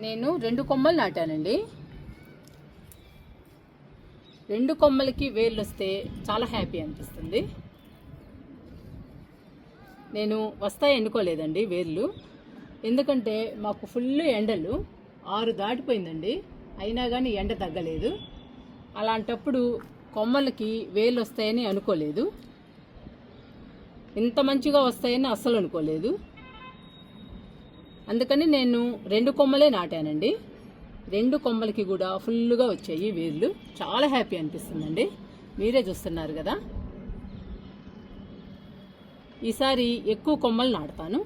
నేను 2 కొమ్మలు నాటానండి. 2 కొమ్మలకి వేర్లు వస్తే చాలా హ్యాపీ అనిపిస్తుంది. నేను వస్తాయి ఎన్నుకోలేదండి వేర్లు, ఎందుకంటే మాకు ఫుల్ ఎండలు 6 దాటిపోయిందండి, అయినా కానీ ఎండ తగ్గలేదు. అలాంటప్పుడు కొమ్మలకి వేర్లు వస్తాయని అనుకోలేదు, ఇంత మంచిగా వస్తాయని అస్సలు అనుకోలేదు. అందుకని నేను 2 కొమ్మలే నాటానండి. 2 కొమ్మలకి కూడా ఫుల్గా వచ్చాయి వేర్లు. చాలా హ్యాపీ అనిపిస్తుందండి, మీరే చూస్తున్నారు కదా. ఈసారి ఎక్కువ కొమ్మలు నాటుతాను.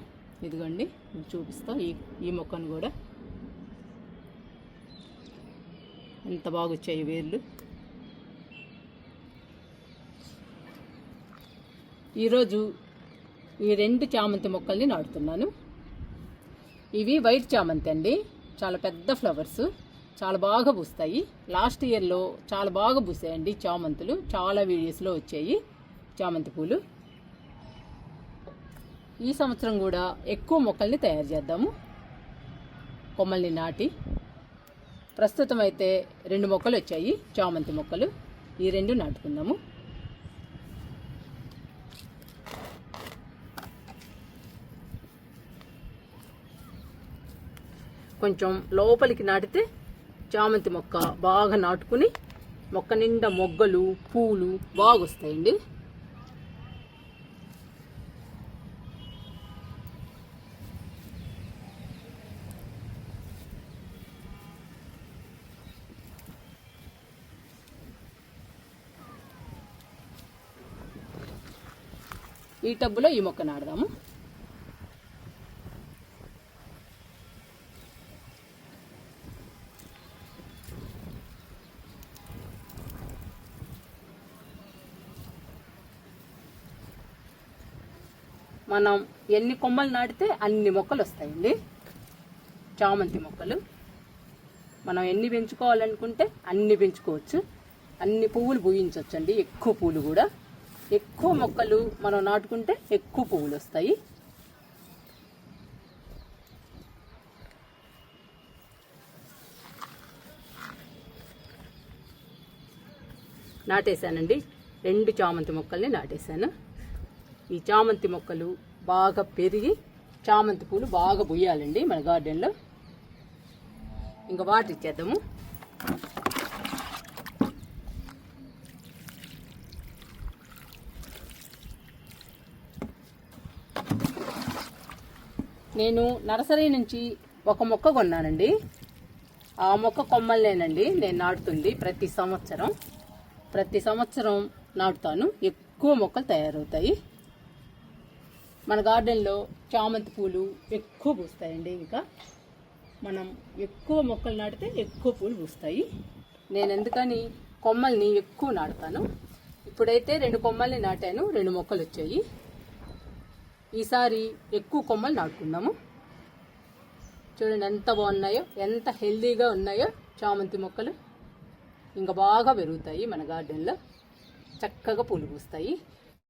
ఇదిగోండి చూపిస్తా, ఈ మొక్కను కూడా ఎంత బాగా వచ్చాయి వేర్లు. ఈరోజు ఈ 2 చామంతి మొక్కల్ని నాటుతున్నాను. ఇవి వైట్ చామంతి అండి, చాలా పెద్ద ఫ్లవర్స్, చాలా బాగా పూస్తాయి. లాస్ట్ ఇయర్లో చాలా బాగా పూసాయండి చామంతులు, చాలా వీడియోస్లో వచ్చాయి చామంతి పూలు. ఈ సంవత్సరం కూడా ఎక్కువ మొక్కల్ని తయారు చేద్దాము, కొమ్మల్ని నాటి. ప్రస్తుతం అయితే 2 మొక్కలు వచ్చాయి చామంతి మొక్కలు, ఈ 2 నాటుకుందాము. కొంచెం లోపలికి నాటితే చామంతి మొక్క బాగా నాటుకుని మొక్క నిండా మొగ్గలు పూలు బాగా వస్తాయండి. ఈ టబ్బులో ఈ మొక్క నాడదాము. మనం ఎన్ని కొమ్మలు నాటితే అన్ని మొక్కలు వస్తాయండి. చామంతి మొక్కలు మనం ఎన్ని పెంచుకోవాలనుకుంటే అన్ని పెంచుకోవచ్చు, అన్ని పువ్వులు పూయించవచ్చు అండి. ఎక్కువ పూలు కూడా, ఎక్కువ మొక్కలు మనం నాటుకుంటే ఎక్కువ పువ్వులు వస్తాయి. నాటేశానండి, 2 చామంతి మొక్కల్ని నాటేశాను. ఈ చామంతి మొక్కలు బాగా పెరిగి చామంతి పూలు బాగా పూయాలండి మన గార్డెన్లో. ఇంకా వాటర్ ఇచ్చేద్దాము. నేను నర్సరీ నుంచి ఒక మొక్క కొన్నానండి. ఆ మొక్క కొమ్మలనేనండి నేను నాటుతుంది ప్రతి సంవత్సరం నాటుతాను. ఎక్కువ మొక్కలు తయారవుతాయి మన గార్డెన్లో. చామంతి పూలు ఎక్కువ పూస్తాయండి. ఇంకా మనం ఎక్కువ మొక్కలు నాటితే ఎక్కువ పూలు పూస్తాయి. నేను ఎందుకని కొమ్మల్ని ఎక్కువ నాటుతాను. ఇప్పుడైతే 2 కొమ్మల్ని నాటాను, 2 మొక్కలు వచ్చాయి. ఈసారి ఎక్కువ కొమ్మలు నాటుకుందాము. చూడండి ఎంత బాగున్నాయో, ఎంత హెల్దీగా ఉన్నాయో చామంతి మొక్కలు. ఇంకా బాగా పెరుగుతాయి మన గార్డెన్లో, చక్కగా పూలు పూస్తాయి.